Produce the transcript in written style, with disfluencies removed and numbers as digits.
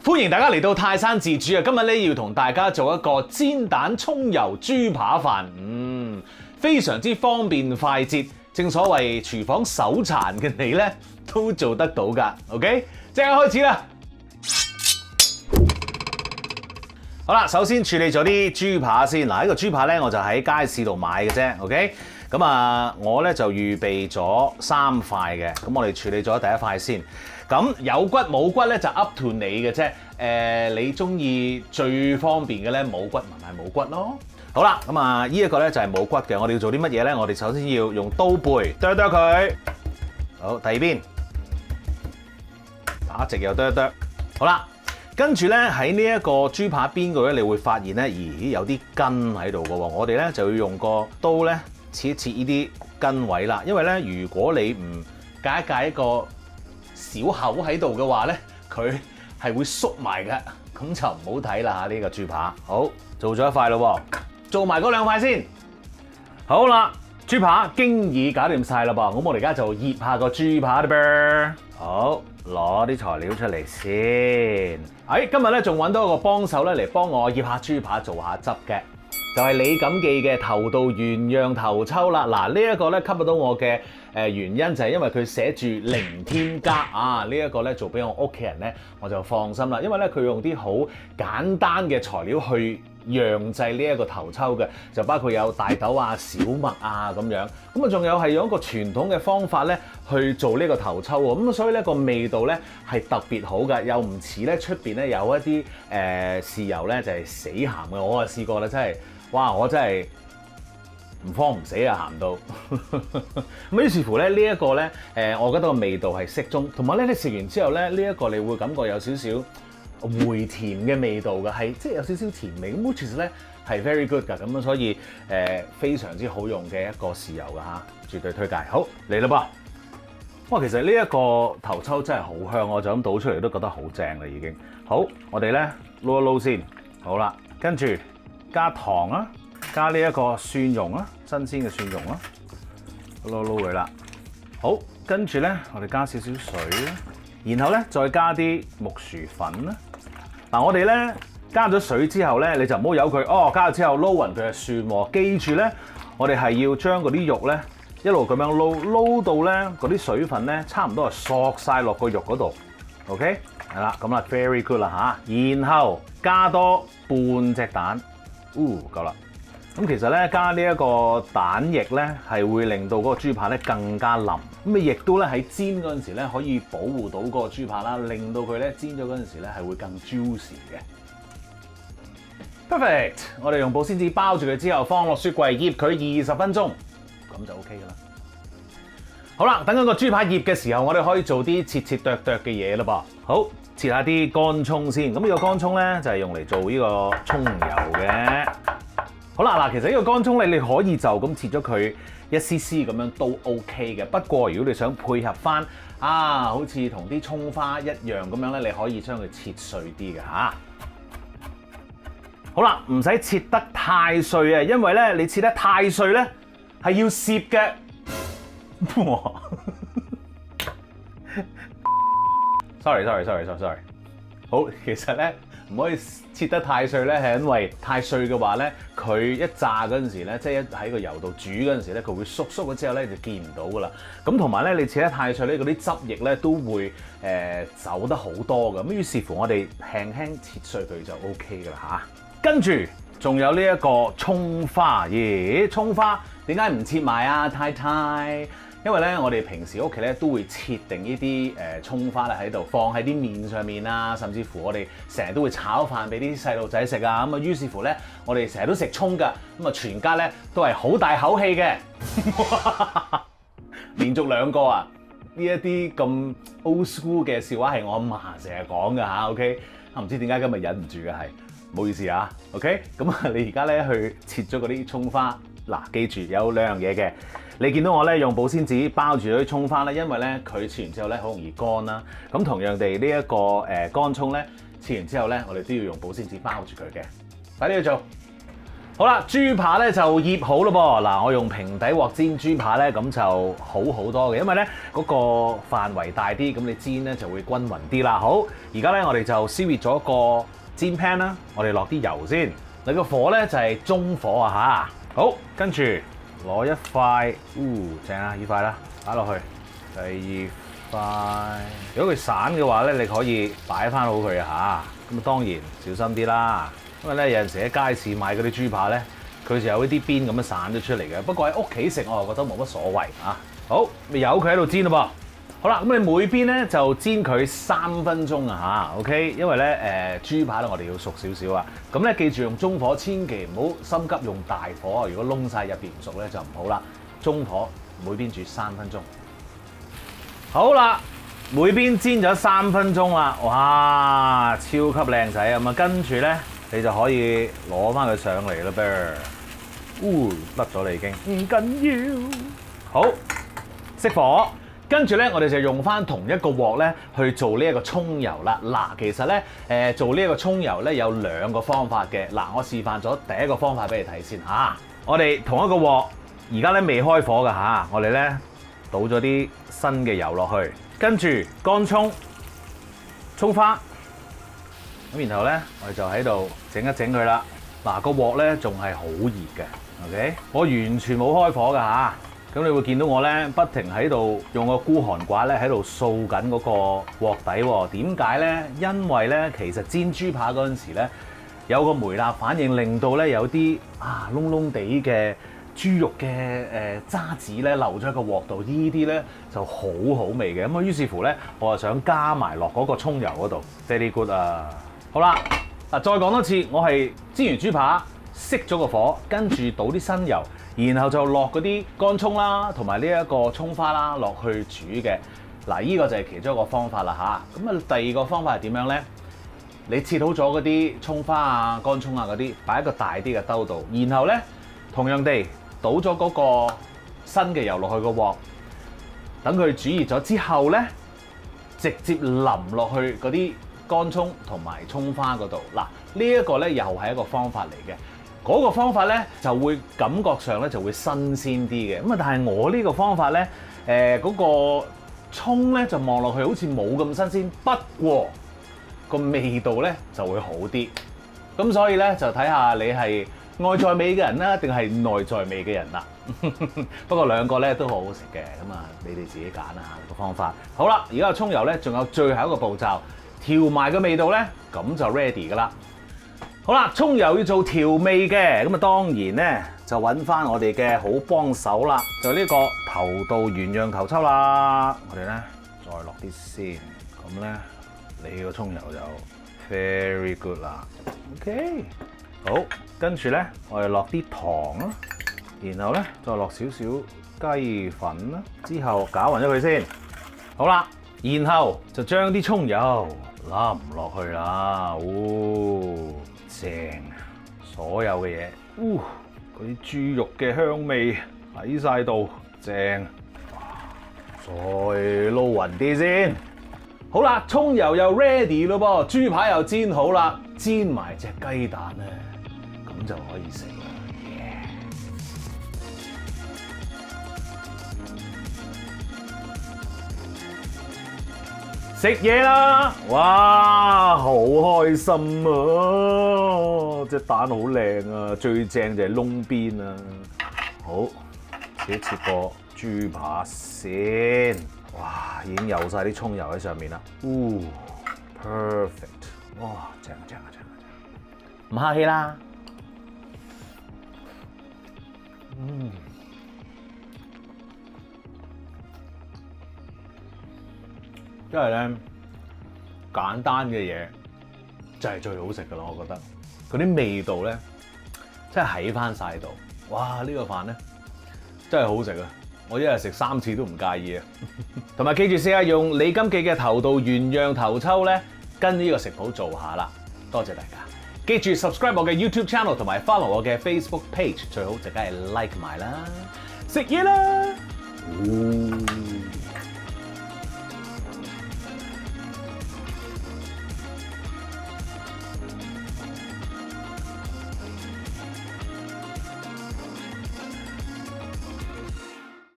歡迎大家嚟到泰山自煮啊！今日咧要同大家做一個煎蛋葱油豬扒飯，非常之方便快捷。正所謂廚房手殘嘅你咧都做得到㗎。OK， 即刻開始啦！好啦，首先處理咗啲豬扒先。嗱，呢個豬扒咧我就喺街市度買嘅啫。OK， 咁啊，我咧就預備咗3塊嘅。咁我哋處理咗第一塊先。咁有骨冇骨咧就 up to 你嘅啫。你中意最方便嘅咧冇骨咪買冇骨咯。好啦，咁啊呢一個咧就係冇骨嘅。我哋要做啲乜嘢咧？我哋首先要用刀背剁一剁佢。好，第二邊打直又剁一剁。好啦，跟住咧喺呢一個豬扒邊嗰度咧，你會發現咧，咦有啲筋喺度嘅喎。我哋咧就要用個刀咧切一切呢啲筋位啦。因為咧，如果你唔界一個小口喺度嘅話咧，佢係會縮埋嘅，咁就唔好睇啦嚇呢個豬扒。好，做咗一塊咯，做埋嗰2塊先。好啦，豬扒經已搞掂晒啦噃，咁我哋而家就醃下個豬扒啦噃。好，攞啲材料出嚟先。今日咧仲揾到一個幫手咧嚟幫我醃下豬扒做下汁嘅。就係李錦記嘅頭道原釀頭抽啦。嗱，呢一個咧吸引到我嘅原因就係因為佢寫住零添加啊。呢一個咧做俾我屋企人咧我就放心啦，因為咧佢用啲好簡單嘅材料去釀製呢一個頭抽嘅，就包括有大豆啊、小麥啊咁樣。咁啊，仲有係用一個傳統嘅方法咧去做呢個頭抽喎。咁所以咧個味道咧係特別好㗎，又唔似咧出邊咧有一啲豉油咧就係死鹹嘅。我啊試過啦，真係。哇！我真係唔慌唔死啊，鹹到咁於是乎咧，呢一個咧，我覺得個味道係適中，同埋咧你食完之後咧，呢一個你會感覺有少少回甜嘅味道嘅，係即係有少少甜味。咁其實咧係 very good 㗎，咁所以非常之好用嘅一個豉油㗎嚇，絕對推介。好，嚟啦噃！哇，其實呢一個頭抽真係好香，我就咁倒出嚟都覺得好正啦已經。好，我哋咧撈一撈先。好啦，跟住加糖啊，加呢一個蒜蓉啊，新鮮嘅蒜蓉啊，撈佢啦。好，跟住咧，我哋加少少水啦，然後咧再加啲木薯粉啦。嗱，我哋咧加咗水之後咧，你就唔好由佢加咗之後撈勻佢就算喎。記住咧，我哋係要將嗰啲肉咧一路咁樣撈到咧嗰啲水分咧差唔多係索晒落個肉嗰度。OK， 係啦，咁啦 ，very good 啦嚇。然後加多半隻蛋。夠啦！咁其實咧加呢一個蛋液咧係會令到嗰個豬扒咧更加腍，咁亦都咧喺煎嗰陣時咧可以保護到嗰個豬扒啦，令到佢咧煎咗嗰陣時咧係會更 juicy 嘅。Perfect！ 我哋用保鮮紙包住佢之後放落雪櫃醃佢20分鐘，咁就 OK 噶啦。好啦，等緊個豬扒醃嘅時候，我哋可以做啲切剁嘅嘢啦噃。好。切下啲乾葱先，咁呢個乾葱咧就係用嚟做呢個葱油嘅。好啦，嗱，其實呢個乾葱你可以就咁切咗佢一絲絲咁樣都 OK 嘅。不過如果你想配合翻好似同啲葱花一樣咁樣咧，你可以將佢切碎啲嘅嚇。好啦，唔使切得太碎啊，因為咧你切得太碎咧係要攝嘅。Sorry。好，其實咧唔可以切得太碎咧，係因為太碎嘅話咧，佢一炸嗰陣時咧，即係一喺個油度煮嗰陣時咧，佢會縮咗之後咧就見唔到噶啦。咁同埋咧，你切得太碎咧，嗰啲汁液咧都會走得好多嘅。咁於是乎，我哋輕輕切碎佢就 OK 噶啦嚇。跟住仲有呢一個葱花，葱花點解唔切埋啊？太？因為咧，我哋平時屋企咧都會切定呢啲葱花咧喺度，放喺啲麵上面啊，甚至乎我哋成日都會炒飯俾啲細路仔食啊。咁啊，於是乎咧，我哋成日都食葱㗎。咁啊，全家咧都係好大口氣嘅。連續2個啊！呢一啲咁 old school 嘅笑話係我阿嫲成日講㗎嚇。OK， 唔知點解今日忍唔住嘅係，唔好意思啊。OK， 咁啊，你而家咧去切咗嗰啲葱花。嗱，記住有2樣嘢嘅。你見到我咧用保鮮紙包住咗啲葱花咧，因為咧佢切完之後咧好容易乾啦。咁同樣地呢一個乾葱咧切完之後咧，我哋都要用保鮮紙包住佢嘅。快啲去做。好啦，豬扒咧就醃好咯噃。嗱，我用平底鑊煎豬扒咧，咁就好好多嘅，因為咧嗰個範圍大啲，咁你煎咧就會均勻啲啦。好，而家咧我哋就燒熱咗個煎 pan 啦，我哋落啲油先。你個火咧就係中火啊嚇。好，跟住攞一塊，正啊，呢塊啦，擺落去。第二塊，如果佢散嘅話咧，你可以擺翻好佢啊嚇。咁啊當然小心啲啦。因為咧有陣時喺街市買嗰啲豬扒咧，佢就有呢啲邊咁樣散咗出嚟嘅。不過喺屋企食我又覺得冇乜所謂啊。好，咪由佢喺度煎咯噃。好啦，咁你每邊咧就煎佢3分鐘啊嚇。OK， 因為咧豬扒咧我哋要熟少少啊。咁咧記住用中火，千祈唔好心急用大火。如果燶晒入邊唔熟咧就唔好啦。中火每邊煮3分鐘。好啦。每邊煎咗3分鐘啦，哇，超級靚仔咁啊！跟住咧，你就可以攞翻佢上嚟啦噃。甩咗啦已經，唔緊要。好，熄火。跟住咧，我哋就用翻同一個鑊咧去做呢一個葱油啦。嗱，其實咧做呢一個葱油咧有2個方法嘅。嗱，我示範咗第一個方法俾你睇先嚇。我哋同一個鑊，而家咧未開火㗎嚇，我哋咧倒咗啲新嘅油落去。跟住乾葱、葱花，咁然後咧，我哋就喺度整一整佢啦。嗱，個鑊咧仲係好熱嘅 ，OK？ 我完全冇開火㗎嚇。咁你會見到我咧不停喺度用個孤寒刮咧喺度掃緊嗰個鑊底喎。點解咧？因為咧其實煎豬扒嗰陣時咧有個梅納反應，令到咧有啲燶燶地嘅豬肉嘅渣子咧流咗喺個鑊度，呢啲咧就好好味嘅。咁啊，於是乎咧，我就想加埋落嗰個葱油嗰度 ，very good 啊！好啦，嗱，再講多次，我係煎完豬扒，熄咗個火，跟住倒啲新油，然後就落嗰啲乾葱啦，同埋呢一個葱花啦落去煮嘅。嗱，呢個就係其中一個方法啦嚇。咁啊，第二個方法係點樣咧？你切好咗嗰啲葱花啊、乾葱啊嗰啲，擺一個大啲嘅兜度，然後咧同樣地，倒咗嗰個新嘅油落去個鑊，等佢煮熱咗之後咧，直接淋落去嗰啲乾葱同埋葱花嗰度。嗱，呢一個咧又係一個方法嚟嘅。嗰個方法咧就會感覺上咧就會新鮮啲嘅。咁啊，但係我呢個方法咧，嗰個葱咧就望落去好似冇咁新鮮，不過個味道咧就會好啲。咁所以咧就睇下你係外在美嘅人啦，定係內在美嘅人啦。不過兩個咧都好好食嘅，咁啊你哋自己揀啦個方法。好啦，而家個葱油咧仲有最後一個步驟，調埋個味道咧，咁就 ready 噶啦。好啦，葱油要做調味嘅，咁啊當然咧就揾翻我哋嘅好幫手啦，就呢個頭道原釀頭抽啦。我哋咧再落啲先，咁咧你個葱油就 very good 啦。OK。好，跟住咧，我哋落啲糖啦，然後咧再落少少雞粉啦，之後攪勻咗佢先。好啦，然後就將啲葱油淋落去啦。正，所有嘅嘢，嗰啲豬肉嘅香味喺晒度，正。再撈勻啲先。好啦，葱油又 ready 咯噃，豬扒又煎好啦，煎埋隻雞蛋咧。咁就可以食啦，食嘢啦！哇，好開心啊！隻蛋好靚啊，最正就係窿邊啊！好，切個豬扒先。哇，已經有晒啲葱油喺上面啦。perfect！ 哇，正啊正啊正啊正！唔客氣啦。因為咧簡單嘅嘢就係最好食噶啦，我覺得嗰啲味道咧真係喺翻晒度。哇！呢個飯咧真係好食啊！我一日食3次都唔介意啊！同埋記住試下用李金記嘅頭道原釀頭抽咧，跟呢個食譜做下啦。多謝大家。記住 subscribe 我嘅 YouTube channel 同埋 follow 我嘅 Facebook page， 最好就梗係 like 埋啦，食嘢啦！